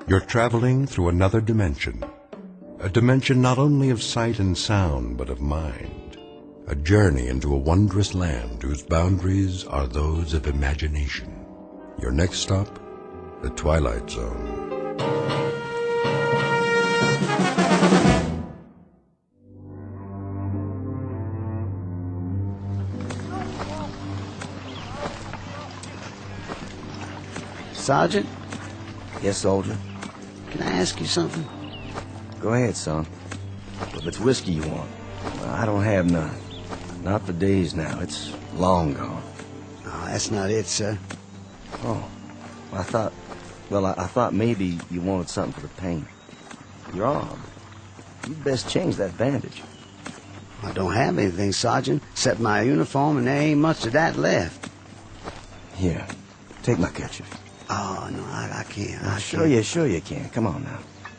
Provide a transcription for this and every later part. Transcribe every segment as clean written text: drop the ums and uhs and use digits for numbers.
You're traveling through another dimension. A dimension not only of sight and sound, but of mind. A journey into a wondrous land whose boundaries are those of imagination. Your next stop, the Twilight Zone. Sergeant? Yes, soldier? Can I ask you something? Go ahead, son. If it's whiskey you want, well, I don't have none. Not for days now. It's long gone. Oh, that's not it, sir. Oh, I thought maybe you wanted something for the pain. Your arm. You'd best change that bandage. I don't have anything, Sergeant, except my uniform, and there ain't much of that left. Here, take my kerchief. Oh, no, I can't. Sure you can. Come on now.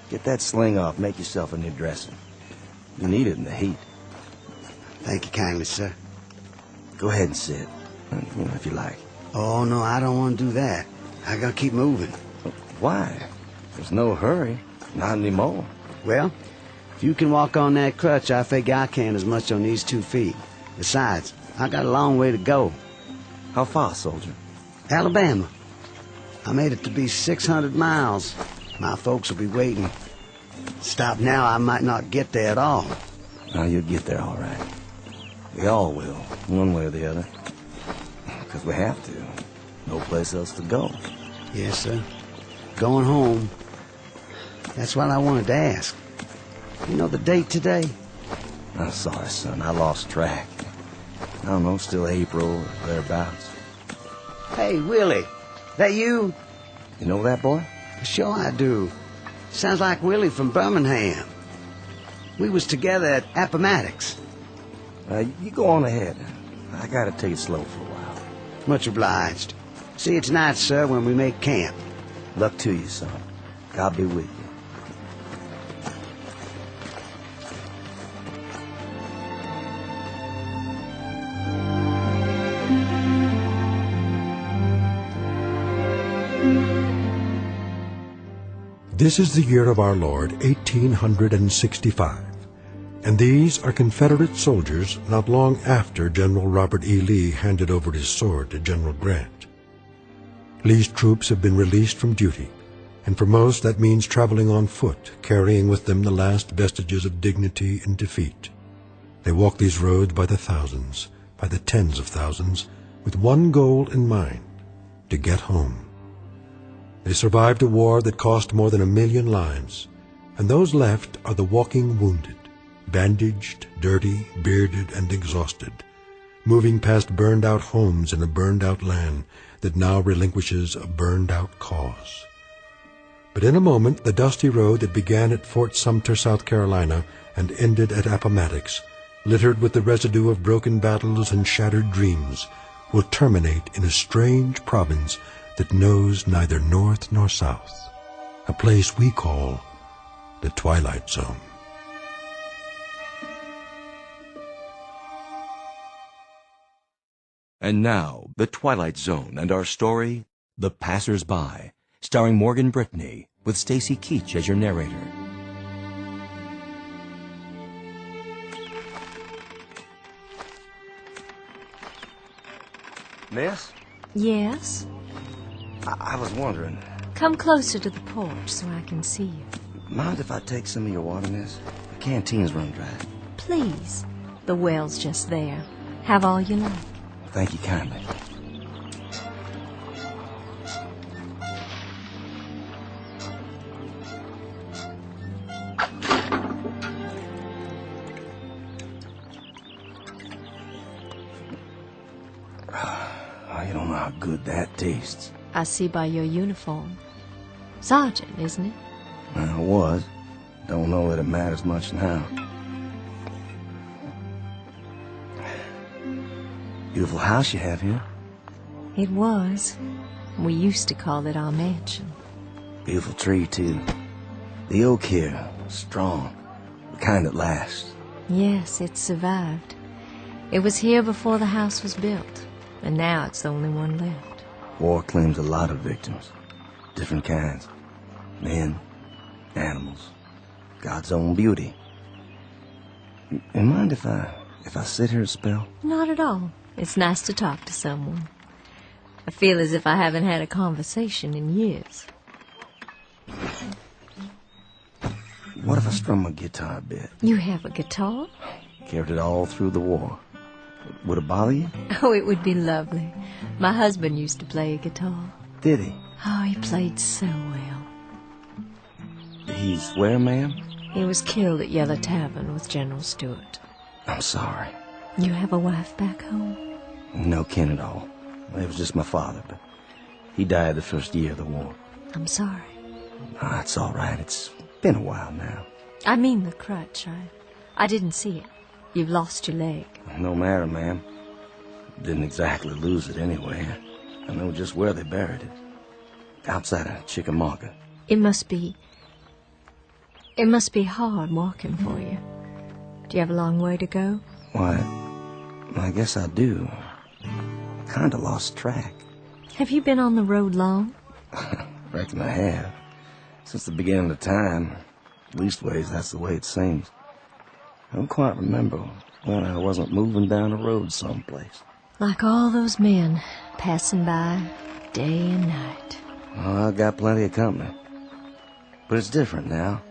Get that sling off. Make yourself a new dressing. You need it in the heat. Thank you kindly, sir. Go ahead and sit, if you like. Oh, no, I don't want to do that. I gotta keep moving. Why? There's no hurry. Not anymore. Well, if you can walk on that crutch, I figure I can as much on these 2 feet. Besides, I got a long way to go. How far, soldier? Alabama. I made it to be 600 miles. My folks will be waiting. Stop now, I might not get there at all. Now, you'll get there all right. We all will, one way or the other. Because we have to. No place else to go. Yes, sir. Going home. That's what I wanted to ask. You know the date today? I'm sorry, son. I lost track. I don't know, still April or thereabouts. Hey, Willie. That you? You know that boy? Sure I do. Sounds like Willie from Birmingham. We was together at Appomattox. You go on ahead. I gotta take it slow for a while. Much obliged. See you tonight, sir, when we make camp. Luck to you, son. God be with you. This is the year of our Lord, 1865, and these are Confederate soldiers not long after General Robert E. Lee handed over his sword to General Grant. Lee's troops have been released from duty, and for most that means traveling on foot, carrying with them the last vestiges of dignity and defeat. They walk these roads by the thousands, by the tens of thousands, with one goal in mind, to get home. They survived a war that cost more than 1 million lives, and those left are the walking wounded, bandaged, dirty, bearded, and exhausted, moving past burned-out homes in a burned-out land that now relinquishes a burned-out cause. But in a moment, the dusty road that began at Fort Sumter, South Carolina, and ended at Appomattox, littered with the residue of broken battles and shattered dreams, will terminate in a strange province that knows neither north nor south, a place we call the Twilight Zone. And now, The Twilight Zone and our story, The Passersby, starring Morgan Brittany, with Stacy Keach as your narrator. Miss? Yes? I was wondering. Come closer to the porch so I can see you. Mind if I take some of your water, miss? The canteen's run dry. Please. The well's just there. Have all you like. Thank you kindly. You don't know how good that tastes. I see by your uniform. Sergeant, isn't it? I was. Don't know that it matters much now. Beautiful house you have here. It was. We used to call it our mansion. Beautiful tree, too. The oak here, strong. The kind that lasts. Yes, it survived. It was here before the house was built, and now it's the only one left. War claims a lot of victims. Different kinds. Men, animals, God's own beauty. You mind if I sit here a spell? Not at all. It's nice to talk to someone. I feel as if I haven't had a conversation in years. What if I strum my guitar a bit? You have a guitar? Carried it all through the war. Would it bother you? Oh, it would be lovely. My husband used to play a guitar. Did he? Oh, he played so well. He's where, ma'am? He was killed at Yellow Tavern with General Stewart. I'm sorry. You have a wife back home? No kin at all. It was just my father, but he died the first year of the war. I'm sorry. Ah, it's all right. It's been a while now. I mean the crutch. I didn't see it. You've lost your leg. No matter, ma'am. Didn't exactly lose it anyway. I know just where they buried it. Outside of Chickamauga. It must be hard walking for you. Do you have a long way to go? Why, I guess I do. Kinda lost track. Have you been on the road long? Reckon I have. Since the beginning of time. Leastways, that's the way it seems. I don't quite remember when I wasn't moving down the road someplace. Like all those men passing by day and night. Oh, I've got plenty of company. But it's different now.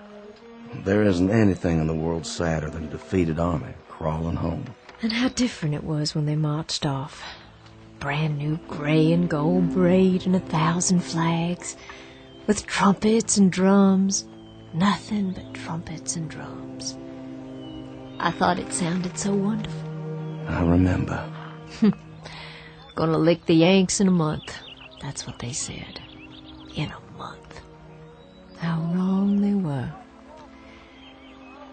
There isn't anything in the world sadder than a defeated army crawling home. And how different it was when they marched off. Brand new gray and gold braid and 1,000 flags. With trumpets and drums. Nothing but trumpets and drums. I thought it sounded so wonderful. I remember. Gonna lick the Yanks in a month. That's what they said. In a month. How wrong they were.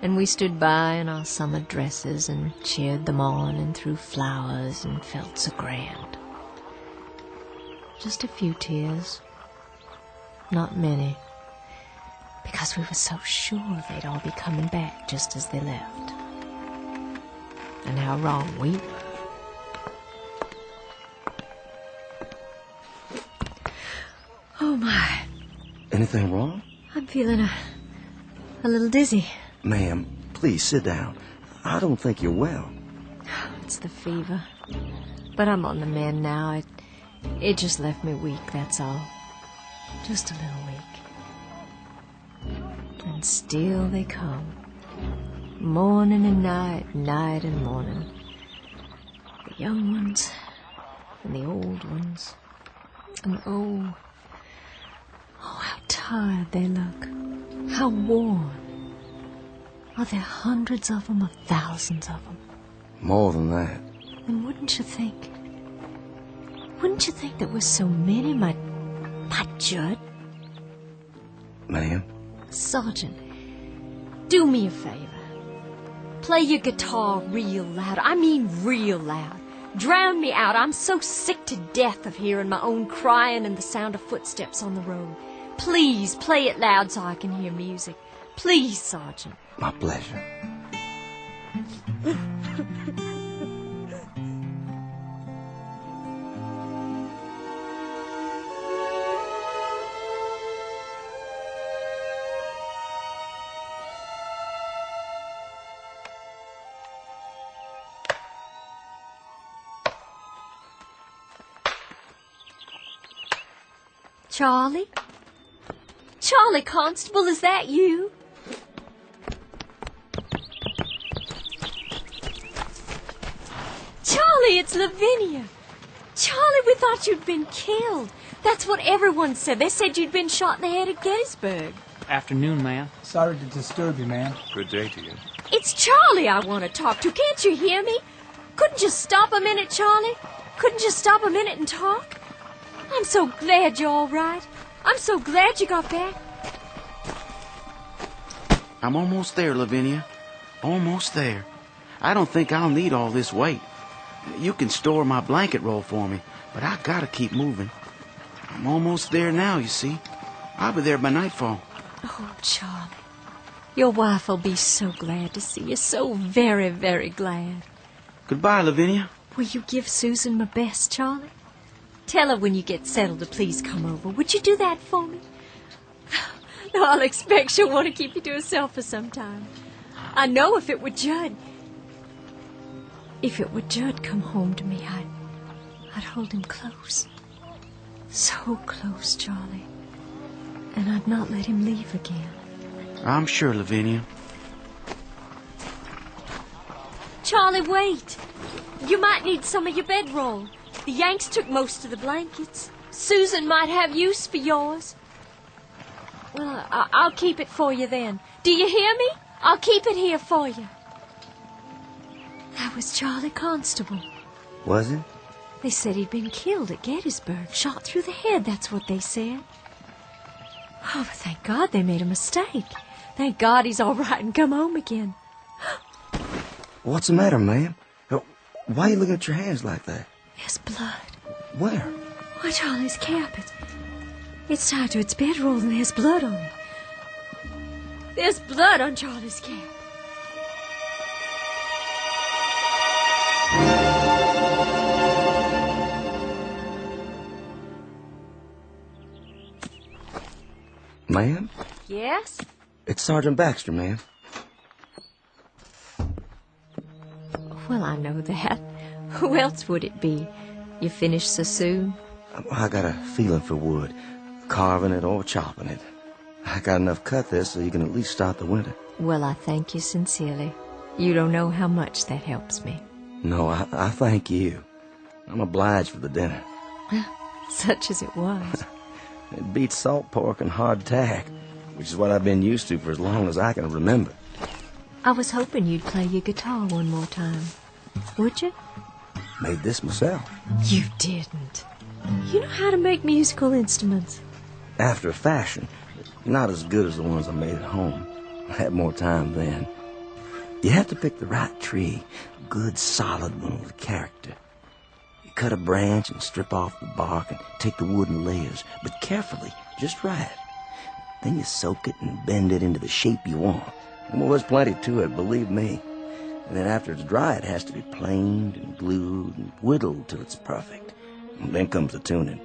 And we stood by in our summer dresses and cheered them on and threw flowers and felt so grand. Just a few tears. Not many. Because we were so sure they'd all be coming back just as they left. And how wrong we were. Oh, my. Anything wrong? I'm feeling a little dizzy. Ma'am, please sit down. I don't think you're well. It's the fever. But I'm on the mend now. It just left me weak, that's all. Just a little weak. And still they come. Morning and night, night and morning. The young ones and the old ones. And oh, how tired they look. How worn. Are there hundreds of them or thousands of them? More than that. And wouldn't you think there were so many, my Judd? Ma'am? Sergeant, do me a favor. Play your guitar real loud. I mean real loud. Drown me out. I'm so sick to death of hearing my own crying and the sound of footsteps on the road. Please play it loud so I can hear music. Please, Sergeant. My pleasure. Charlie? Charlie Constable, is that you? Charlie, it's Lavinia. Charlie, we thought you'd been killed. That's what everyone said. They said you'd been shot in the head at Gettysburg. Afternoon, ma'am. Sorry to disturb you, ma'am. Good day to you. It's Charlie I want to talk to. Can't you hear me? Couldn't you stop a minute, Charlie? Couldn't you stop a minute and talk? I'm so glad you're all right. I'm so glad you got back. I'm almost there, Lavinia. Almost there. I don't think I'll need all this weight. You can store my blanket roll for me, but I gotta keep moving. I'm almost there now, you see. I'll be there by nightfall. Oh, Charlie. Your wife will be so glad to see you. So very, very glad. Goodbye, Lavinia. Will you give Susan my best, Charlie? Tell her when you get settled to please come over. Would you do that for me? I'll expect she'll want to keep you to herself for some time. I know if it were Judd come home to me, I'd hold him close. So close, Charlie. And I'd not let him leave again. I'm sure, Lavinia. Charlie, wait. You might need some of your bedroll. The Yanks took most of the blankets. Susan might have use for yours. Well, I'll keep it for you then. Do you hear me? I'll keep it here for you. That was Charlie Constable. Was it? They said he'd been killed at Gettysburg, shot through the head, that's what they said. Oh, but thank God they made a mistake. Thank God he's all right and come home again. What's the matter, ma'am? Why are you looking at your hands like that? There's blood. Where? Why, Charlie's cap. It's tied to its bedroll and there's blood on it. There's blood on Charlie's cap. Ma'am? Yes? It's Sergeant Baxter, ma'am. Well, I know that. Who else would it be? You finished so soon? I got a feeling for wood, carving it or chopping it. I got enough cut there so you can at least start the winter. Well, I thank you sincerely. You don't know how much that helps me. No, I thank you. I'm obliged for the dinner. Such as it was. It beats salt pork and hardtack, which is what I've been used to for as long as I can remember. I was hoping you'd play your guitar one more time. Would you? Made this myself. You didn't. You know how to make musical instruments. After a fashion, not as good as the ones I made at home. I had more time then. You have to pick the right tree, a good solid one with character. You cut a branch and strip off the bark and take the wood in layers, but carefully, just right. Then you soak it and bend it into the shape you want. Well, there's plenty to it, believe me. And then after it's dry, it has to be planed and glued and whittled till it's perfect. And then comes the tuning.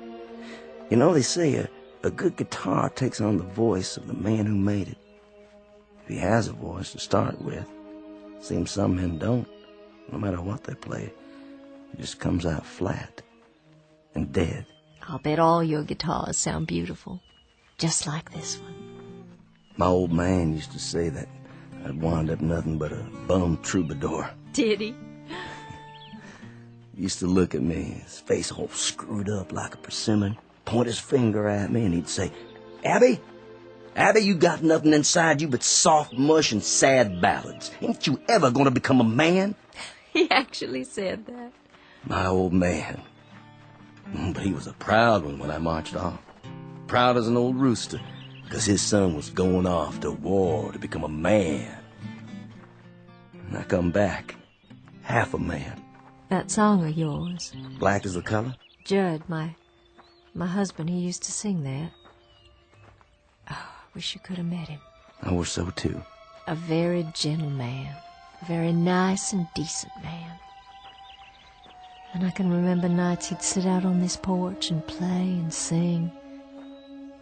You know, they say a good guitar takes on the voice of the man who made it. If he has a voice to start with. Seems some men don't. No matter what they play, it just comes out flat and dead. I'll bet all your guitars sound beautiful. Just like this one. My old man used to say that I'd wind up nothing but a bum troubadour. Did he? He used to look at me, his face all screwed up like a persimmon, point his finger at me, and he'd say, Abby, you got nothing inside you but soft mush and sad ballads. Ain't you ever gonna become a man? He actually said that. My old man. But he was a proud one when I marched off. Proud as an old rooster, because his son was going off to war to become a man. And I come back, half a man. That song of yours. Black is the color? Judd, my husband, he used to sing that. Oh, I wish you could have met him. I wish so too. A very gentle man. A very nice and decent man. And I can remember nights he'd sit out on this porch and play and sing.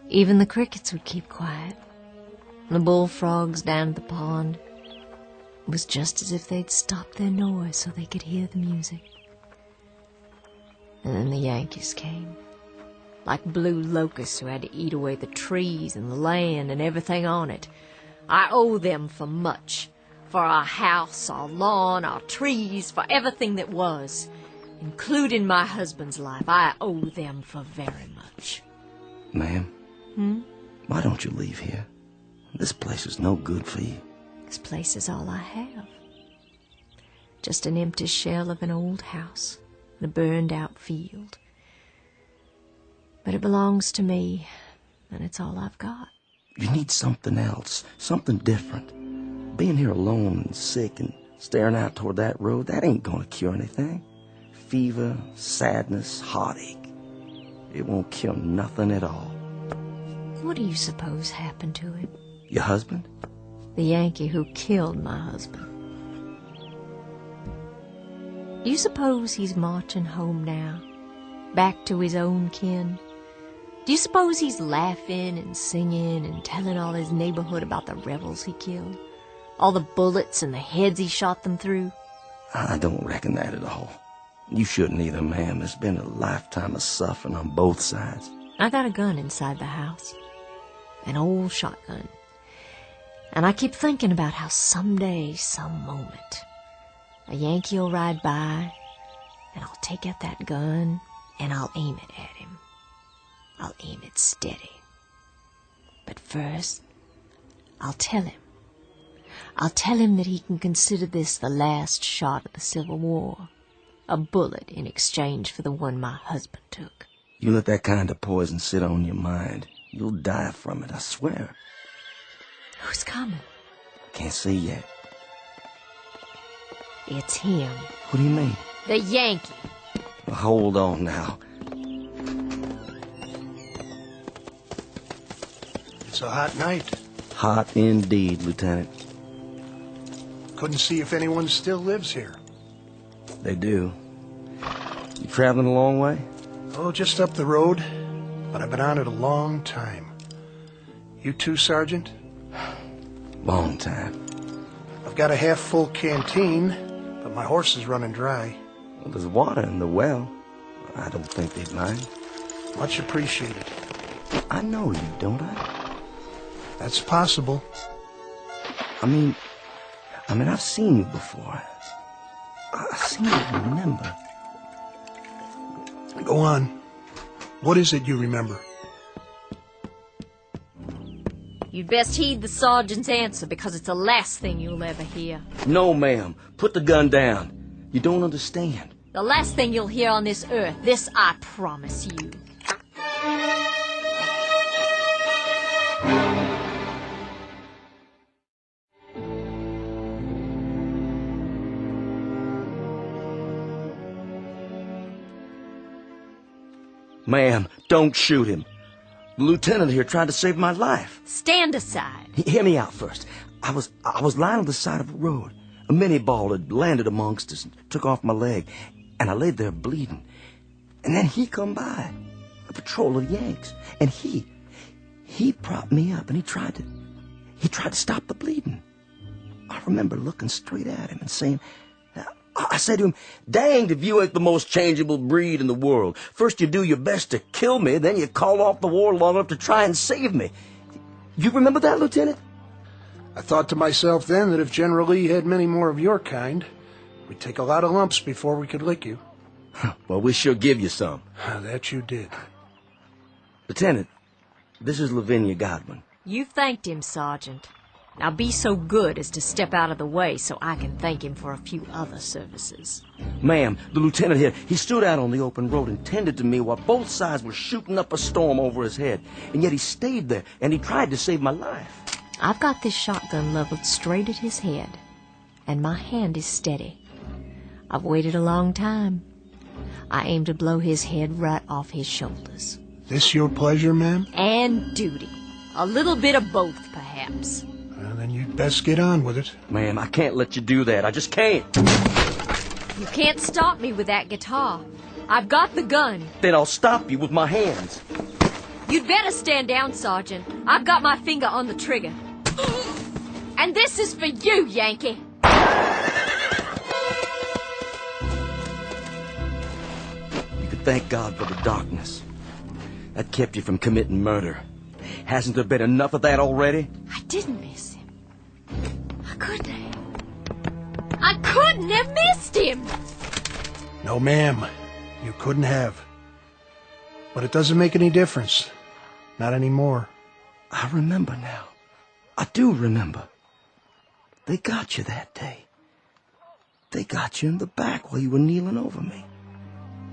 Even the crickets would keep quiet. The bullfrogs down at the pond. It was just as if they'd stopped their noise so they could hear the music. And then the Yankees came. Like blue locusts who had to eat away the trees and the land and everything on it. I owe them for much. For our house, our lawn, our trees, for everything that was. Including my husband's life. I owe them for very much. Ma'am? Why don't you leave here? This place is no good for you. This place is all I have. Just an empty shell of an old house and a burned-out field. But it belongs to me, and it's all I've got. You need something else, something different. Being here alone and sick and staring out toward that road, that ain't gonna cure anything. Fever, sadness, heartache. It won't cure nothing at all. What do you suppose happened to him? Your husband? The Yankee who killed my husband. You suppose he's marching home now, back to his own kin, Do you suppose he's laughing and singing and telling all his neighborhood about the rebels he killed? All the bullets and the heads he shot them through? I don't reckon that at all. You shouldn't either, ma'am. There's been a lifetime of suffering on both sides. I got a gun inside the house. An old shotgun. And I keep thinking about how someday, some moment, a Yankee will ride by, and I'll take out that gun, and I'll aim it at him. I'll aim it steady. But first, I'll tell him. I'll tell him that he can consider this the last shot of the Civil War. A bullet in exchange for the one my husband took. You let that kind of poison sit on your mind, you'll die from it, I swear. Who's coming? Can't see yet. It's him. What do you mean? The Yankee. Well, hold on now. It's a hot night. Hot indeed, Lieutenant. Couldn't see if anyone still lives here. They do. You traveling a long way? Oh, just up the road. But I've been on it a long time. You too, Sergeant? Long time. I've got a half-full canteen, but my horse is running dry. Well, there's water in the well. I don't think they'd mind. Much appreciated. I know you, don't I? That's possible. I mean, I've seen you before. I seem to remember. Go on. What is it you remember? You'd best heed the sergeant's answer, because it's the last thing you'll ever hear. No, ma'am. Put the gun down. You don't understand. The last thing you'll hear on this earth. This I promise you. Ma'am, don't shoot him. The lieutenant here tried to save my life. Stand aside. Hear me out first. I was lying on the side of a road. A mini ball had landed amongst us and took off my leg, and I laid there bleeding. And then he come by, a patrol of Yanks, and he propped me up, and he tried to stop the bleeding. I remember looking straight at him and saying, I said to him, "Danged if you ain't the most changeable breed in the world. First you do your best to kill me, then you call off the war long enough to try and save me." You remember that, Lieutenant? I thought to myself then that if General Lee had many more of your kind, we'd take a lot of lumps before we could lick you. Well, we sure give you some. That you did. Lieutenant, this is Lavinia Godwin. You thanked him, Sergeant. Now be so good as to step out of the way so I can thank him for a few other services. Ma'am, the lieutenant here, he stood out on the open road and tended to me while both sides were shooting up a storm over his head. And yet he stayed there, and he tried to save my life. I've got this shotgun leveled straight at his head, and my hand is steady. I've waited a long time. I aim to blow his head right off his shoulders. This your pleasure, ma'am? And duty. A little bit of both, perhaps. Well, then you'd best get on with it. Ma'am, I can't let you do that. I just can't. You can't stop me with that guitar. I've got the gun. Then I'll stop you with my hands. You'd better stand down, Sergeant. I've got my finger on the trigger. And this is for you, Yankee. You could thank God for the darkness. That kept you from committing murder. Hasn't there been enough of that already? I didn't miss him. I couldn't have. I couldn't have missed him. No, ma'am. You couldn't have. But it doesn't make any difference. Not anymore. I remember now. I do remember. They got you that day. They got you in the back while you were kneeling over me.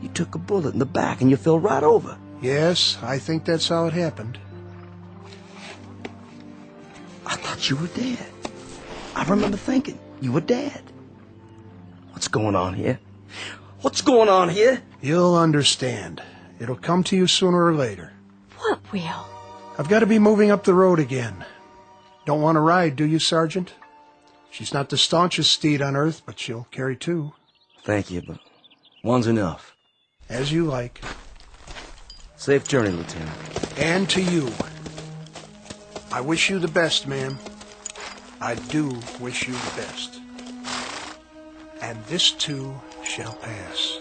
You took a bullet in the back and you fell right over. Yes, I think that's how it happened. I thought you were dead. I remember thinking you were dead. What's going on here? What's going on here? You'll understand. It'll come to you sooner or later. What will? I've got to be moving up the road again. Don't want to ride, do you, Sergeant? She's not the staunchest steed on earth, but she'll carry two. Thank you, but one's enough. As you like. Safe journey, Lieutenant. And to you. I wish you the best, ma'am. I do wish you the best. And this too shall pass.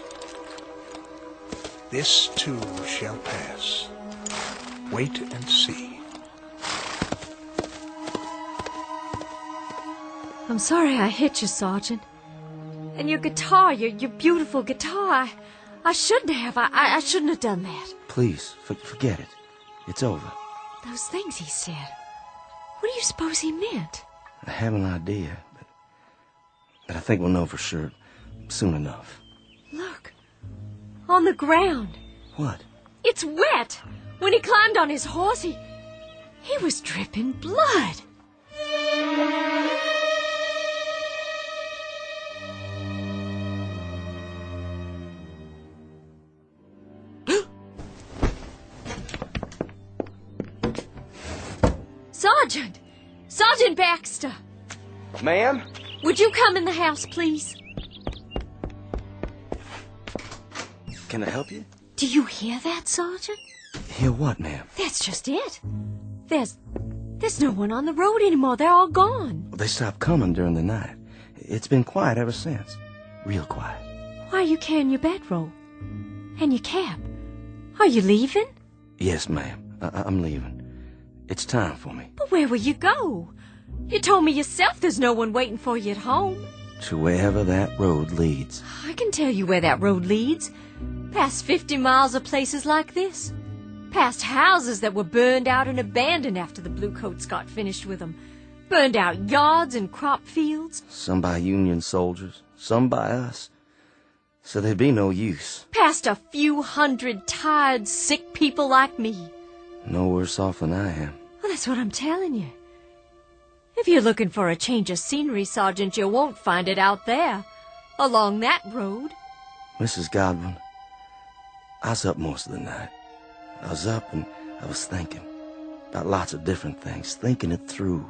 This too shall pass. Wait and see. I'm sorry I hit you, Sergeant. And your guitar, your beautiful guitar, I shouldn't have. I shouldn't have done that. Please, forget it. It's over. Those things he said. What do you suppose he meant? I have an idea, but I think we'll know for sure soon enough. Look. On the ground. What? It's wet. When he climbed on his horse, he was dripping blood. Sergeant! Sergeant Baxter! Ma'am? Would you come in the house, please? Can I help you? Do you hear that, Sergeant? Hear what, ma'am? That's just it. There's no one on the road anymore. They're all gone. They stopped coming during the night. It's been quiet ever since. Real quiet. Why are you carrying your bedroll? And your cap? Are you leaving? Yes, ma'am. I'm leaving. It's time for me. But where will you go? You told me yourself there's no one waiting for you at home. To wherever that road leads. I can tell you where that road leads. Past 50 miles of places like this. Past houses that were burned out and abandoned after the Bluecoats got finished with them. Burned out yards and crop fields. Some by Union soldiers, some by us. So there'd be no use. Past a few hundred tired, sick people like me. No worse off than I am. Well, that's what I'm telling you. If you're looking for a change of scenery, Sergeant, you won't find it out there. Along that road. Mrs. Godwin, I was up most of the night. I was up and I was thinking about lots of different things, thinking it through.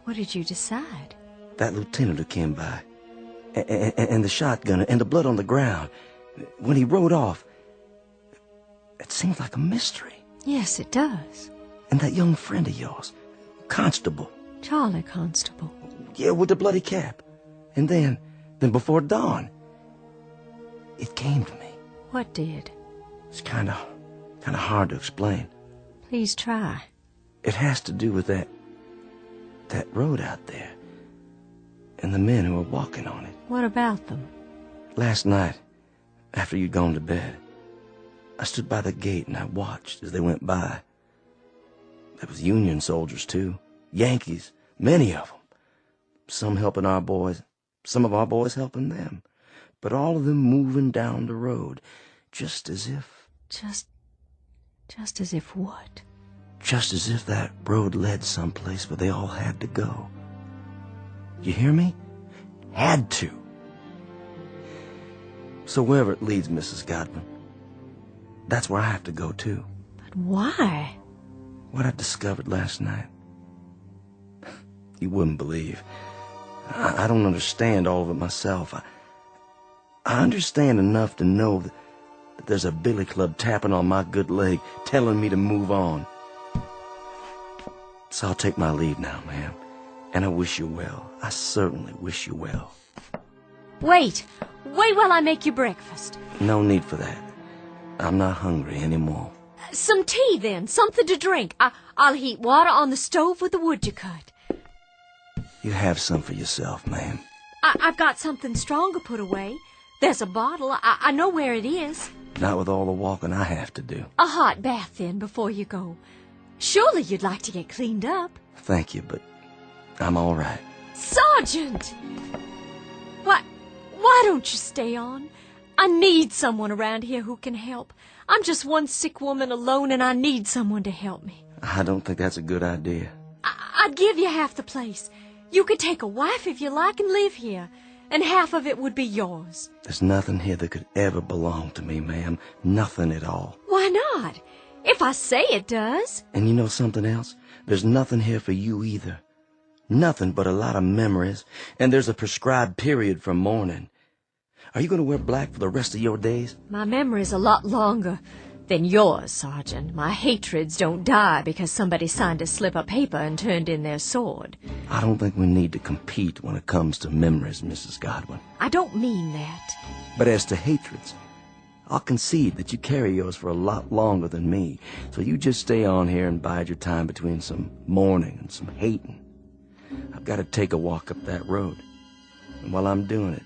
What did you decide? That lieutenant who came by, and the shotgun, and the blood on the ground. When he rode off, it seems like a mystery. Yes, it does. And that young friend of yours, Constable. Charlie Constable. Yeah, with the bloody cap. And then before dawn, it came to me. What did? It's kind of hard to explain. Please try. It has to do with that road out there, and the men who were walking on it. What about them? Last night, after you'd gone to bed, I stood by the gate and I watched as they went by. There was Union soldiers, too. Yankees, many of them. Some helping our boys, some of our boys helping them. But all of them moving down the road, just as if... Just as if what? Just as if that road led someplace where they all had to go. You hear me? Had to. So wherever it leads, Mrs. Godwin, that's where I have to go, too. But why? What I discovered last night. You wouldn't believe. I don't understand all of it myself. I understand enough to know that there's a billy club tapping on my good leg, telling me to move on. So I'll take my leave now, ma'am. And I wish you well. I certainly wish you well. Wait while I make you breakfast. No need for that. I'm not hungry anymore. Some tea, then. Something to drink. I'll heat water on the stove with the wood you cut. You have some for yourself, ma'am. I've got something stronger put away. There's a bottle. I know where it is. Not with all the walking I have to do. A hot bath, then, before you go. Surely you'd like to get cleaned up. Thank you, but I'm all right. Sergeant! Why don't you stay on? I need someone around here who can help. I'm just one sick woman alone, and I need someone to help me. I don't think that's a good idea. I'd give you half the place. You could take a wife if you like and live here, and half of it would be yours. There's nothing here that could ever belong to me, ma'am. Nothing at all. Why not? If I say it does. And you know something else? There's nothing here for you either. Nothing but a lot of memories, and there's a prescribed period for mourning. Are you going to wear black for the rest of your days? My memory's a lot longer. than yours, Sergeant. My hatreds don't die because somebody signed a slip of paper and turned in their sword. I don't think we need to compete when it comes to memories, Mrs. Godwin. I don't mean that. But as to hatreds, I'll concede that you carry yours for a lot longer than me, so you just stay on here and bide your time between some mourning and some hating. I've got to take a walk up that road, and while I'm doing it,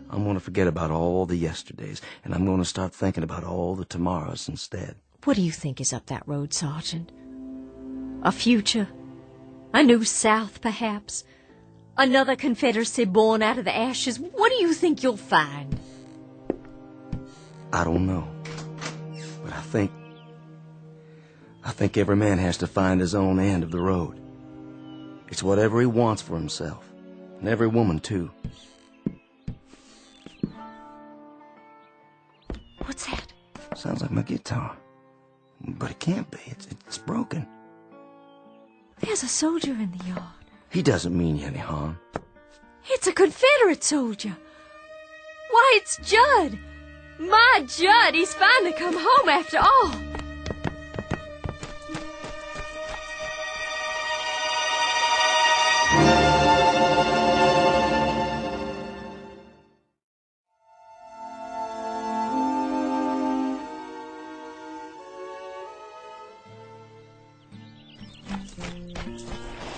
I'm going to forget about all the yesterdays, and I'm going to start thinking about all the tomorrows instead. What do you think is up that road, Sergeant? A future? A new South, perhaps? Another Confederacy born out of the ashes? What do you think you'll find? I don't know. But I think every man has to find his own end of the road. It's whatever he wants for himself. And every woman, too. What's that? Sounds like my guitar. But it can't be. It's broken. There's a soldier in the yard. He doesn't mean you any harm. It's a Confederate soldier. Why, it's Judd. My Judd, he's finally come home after all.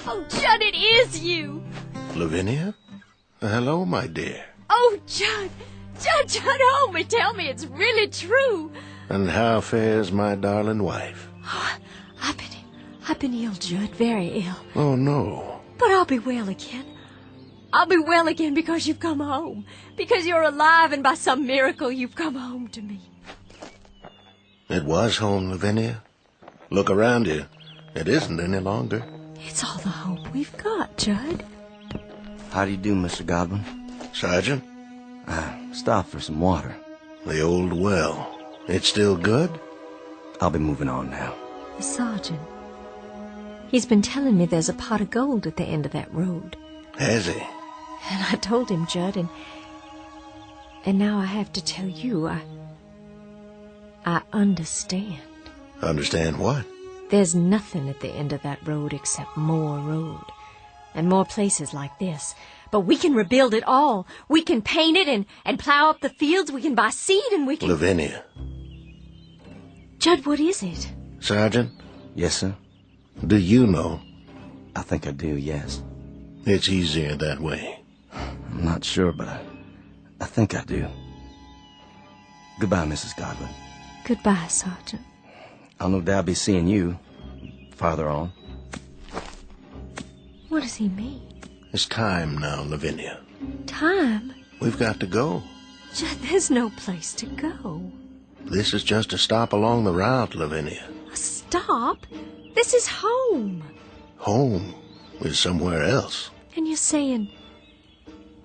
Oh, Judd, it is you. Lavinia? Hello, my dear. Oh, Judd. Judd, home and tell me it's really true. And how fares my darling wife? Oh, I've been ill, Judd, very ill. Oh, no. But I'll be well again. I'll be well again because you've come home. Because you're alive and by some miracle you've come home to me. It was home, Lavinia. Look around you. It isn't any longer. It's all the hope we've got, Judd. How do you do, Mr. Godwin? Sergeant? Stop for some water. The old well. It's still good? I'll be moving on now. The sergeant. He's been telling me there's a pot of gold at the end of that road. Has he? And I told him, Judd, and now I have to tell you, I understand. Understand what? There's nothing at the end of that road except more road. And more places like this. But we can rebuild it all. We can paint it and plow up the fields. We can buy seed and we can... Lavinia. Judd, what is it? Sergeant? Yes, sir? Do you know? I think I do, yes. It's easier that way. I'm not sure, but I think I do. Goodbye, Mrs. Godwin. Goodbye, Sergeant. I'll no doubt be seeing you farther on. What does he mean? It's time now, Lavinia. Time? We've got to go. Judd, there's no place to go. This is just a stop along the route, Lavinia. A stop? This is home. Home is somewhere else. And you're saying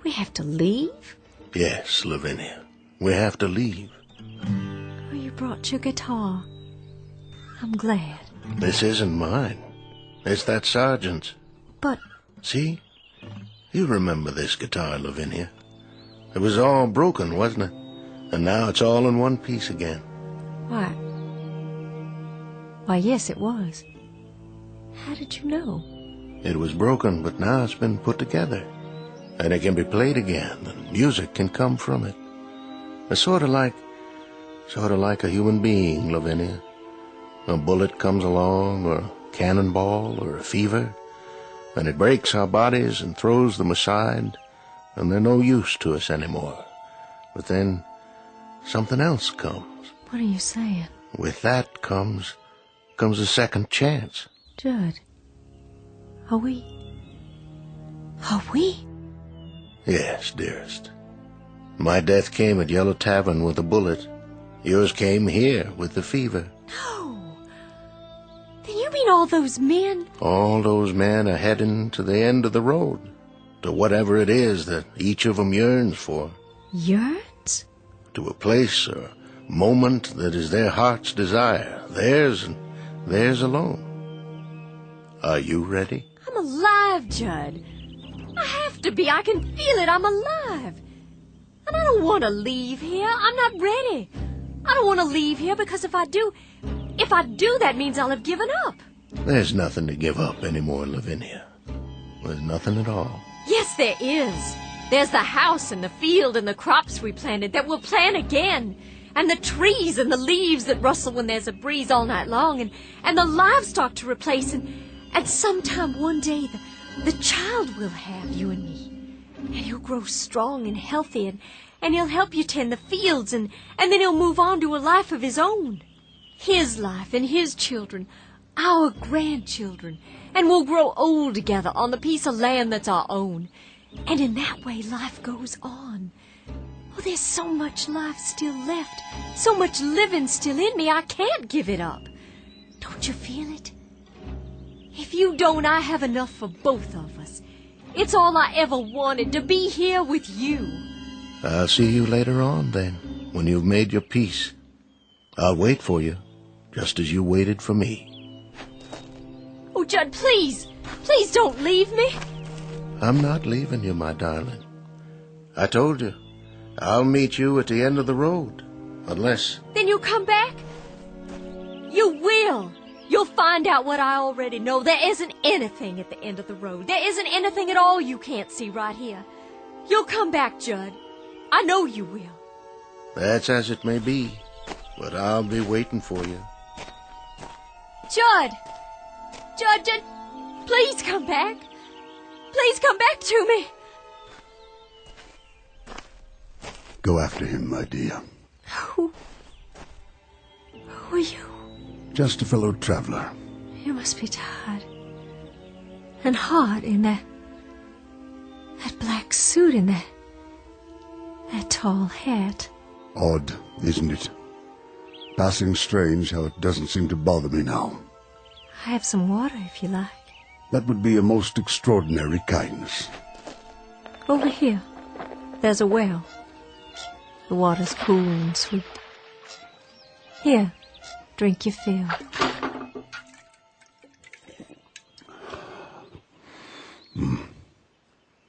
we have to leave? Yes, Lavinia. We have to leave. Oh, you brought your guitar. I'm glad. This isn't mine. It's that sergeant's. But... See? You remember this guitar, Lavinia. It was all broken, wasn't it? And now it's all in one piece again. Why, yes, it was. How did you know? It was broken, but now it's been put together. And it can be played again, and music can come from it. It's sort of like a human being, Lavinia. A bullet comes along, or a cannonball, or a fever, and it breaks our bodies and throws them aside, and they're no use to us anymore. But then something else comes. What are you saying? With that comes a second chance. Judd, are we? Yes, dearest. My death came at Yellow Tavern with a bullet. Yours came here with the fever. No. Then you mean all those men? All those men are heading to the end of the road, to whatever it is that each of them yearns for. Yearns? To a place or moment that is their heart's desire, theirs and theirs alone. Are you ready? I'm alive, Judd. I have to be. I can feel it. I'm alive. And I don't want to leave here. I'm not ready. I don't want to leave here, because if I do, that means I'll have given up. There's nothing to give up anymore, Lavinia. There's nothing at all. Yes, there is. There's the house and the field and the crops we planted that we'll plant again. And the trees and the leaves that rustle when there's a breeze all night long. And the livestock to replace. And sometime one day the child will have, you and me. And he'll grow strong and healthy, and he'll help you tend the fields, and then he'll move on to a life of his own. His life and his children, our grandchildren, and we'll grow old together on the piece of land that's our own. And in that way, life goes on. Oh, there's so much life still left, so much living still in me, I can't give it up. Don't you feel it? If you don't, I have enough for both of us. It's all I ever wanted, to be here with you. I'll see you later on, then, when you've made your peace. I'll wait for you, just as you waited for me. Oh, Judd, please, please don't leave me. I'm not leaving you, my darling. I told you, I'll meet you at the end of the road, unless... Then you'll come back? You will. You'll find out what I already know. There isn't anything at the end of the road. There isn't anything at all you can't see right here. You'll come back, Judd. I know you will. That's as it may be, but I'll be waiting for you. Judd, please come back. Please come back to me. Go after him, my dear. Who are you? Just a fellow traveler. You must be tired. And hot in that black suit and that tall hat. Odd, isn't it? Passing strange how it doesn't seem to bother me now. I have some water if you like. That would be a most extraordinary kindness. Over here, there's a well. The water's cool and sweet. Here, drink your fill.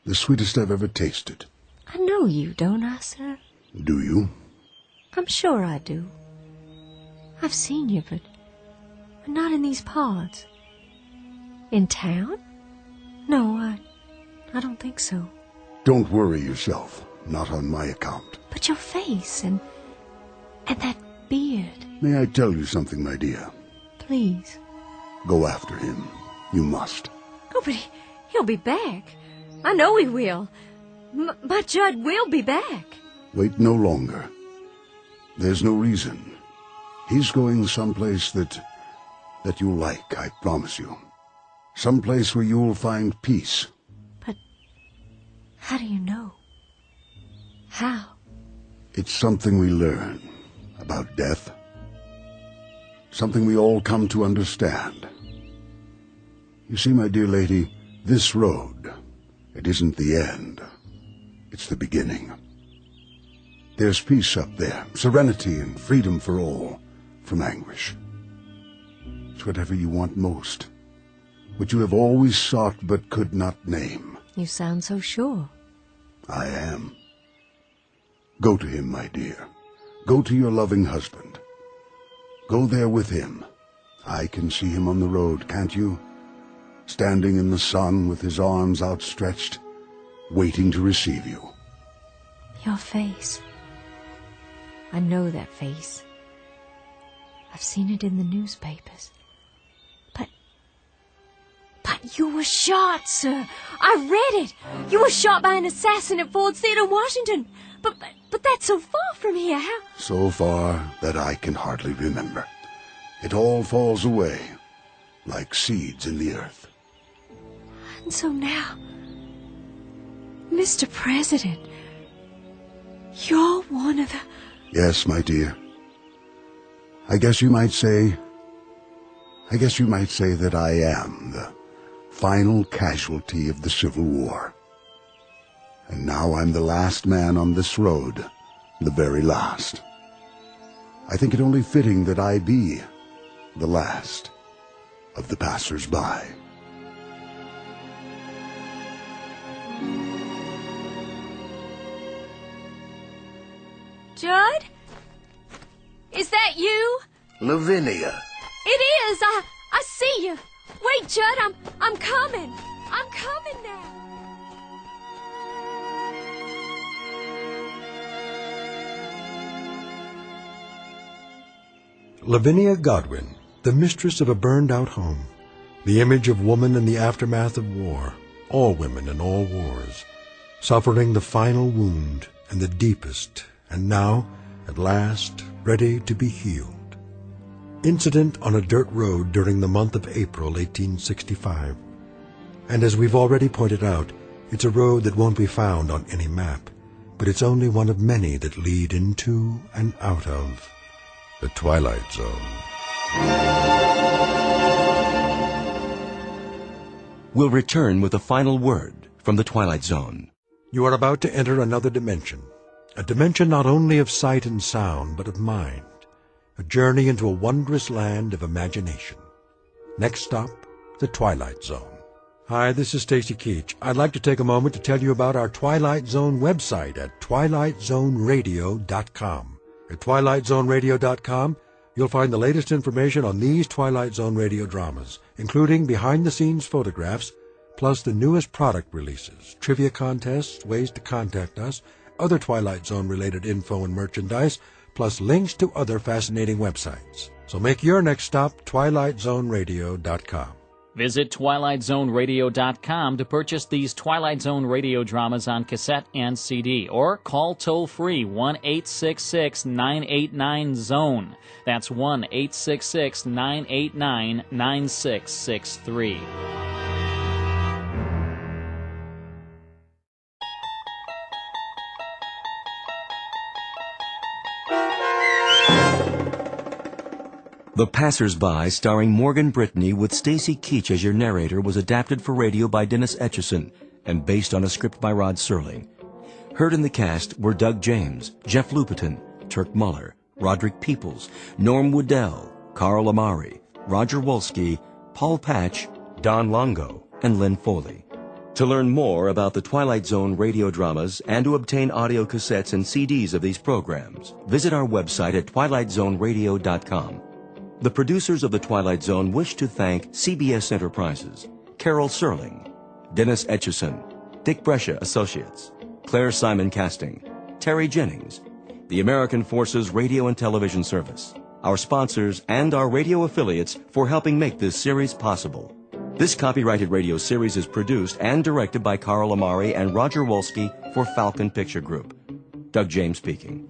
The sweetest I've ever tasted. I know you, don't I, sir? Do you? I'm sure I do. I've seen you, but not in these parts. In town? No, I don't think so. Don't worry yourself. Not on my account. But your face and that beard. May I tell you something, my dear? Please. Go after him. You must. Oh, but he'll be back. I know he will. My Judd will be back. Wait no longer. There's no reason. He's going someplace that you'll like, I promise you. Someplace where you'll find peace. But how do you know? How? It's something we learn about death. Something we all come to understand. You see, my dear lady, this road, it isn't the end. It's the beginning. There's peace up there, serenity and freedom for all, from anguish. It's whatever you want most, what you have always sought but could not name. You sound so sure. I am. Go to him, my dear. Go to your loving husband. Go there with him. I can see him on the road, can't you? Standing in the sun with his arms outstretched, waiting to receive you. Your face. I know that face. I've seen it in the newspapers. But you were shot, sir. I read it. You were shot by an assassin at Ford's Theater, Washington. But that's so far from here. How? So far that I can hardly remember. It all falls away, like seeds in the earth. And so now, Mr. President, you're one of the... Yes, my dear. I guess you might say that I am the final casualty of the Civil War. And now I'm the last man on this road, the very last. I think it only fitting that I be the last of the passers-by. Judd? Is that you? Lavinia. It is. I see you. Wait, Judd, I'm coming. I'm coming now. Lavinia Godwin, the mistress of a burned-out home, the image of woman in the aftermath of war, all women in all wars, suffering the final wound and the deepest, and now, at last, ready to be healed. Incident on a dirt road during the month of April 1865. And as we've already pointed out, it's a road that won't be found on any map, but it's only one of many that lead into and out of the Twilight Zone. We'll return with a final word from the Twilight Zone. You are about to enter another dimension, a dimension not only of sight and sound, but of mind, a journey into a wondrous land of imagination. Next stop, the Twilight Zone. Hi, this is Stacy Keach. I'd like to take a moment to tell you about our Twilight Zone website at twilightzoneradio.com. At twilightzoneradio.com, you'll find the latest information on these Twilight Zone radio dramas, including behind-the-scenes photographs, plus the newest product releases, trivia contests, ways to contact us, other Twilight Zone-related info and merchandise, plus links to other fascinating websites. So make your next stop twilightzoneradio.com. Visit twilightzoneradio.com to purchase these Twilight Zone radio dramas on cassette and CD, or call toll-free 1-866-989-ZONE. That's 1-866-989-9663. The Passersby, starring Morgan Brittany with Stacy Keach as your narrator, was adapted for radio by Dennis Etchison and based on a script by Rod Serling. Heard in the cast were Doug James, Jeff Lupetin, Turk Muller, Roderick Peoples, Norm Woodell, Carl Amari, Roger Wolski, Paul Patch, Don Longo, and Lynn Foley. To learn more about the Twilight Zone radio dramas and to obtain audio cassettes and CDs of these programs, visit our website at twilightzoneradio.com. The producers of The Twilight Zone wish to thank CBS Enterprises, Carol Serling, Dennis Etchison, Dick Brescia Associates, Claire Simon Casting, Terry Jennings, the American Forces Radio and Television Service, our sponsors, and our radio affiliates for helping make this series possible. This copyrighted radio series is produced and directed by Carl Amari and Roger Wolski for Falcon Picture Group. Doug James speaking.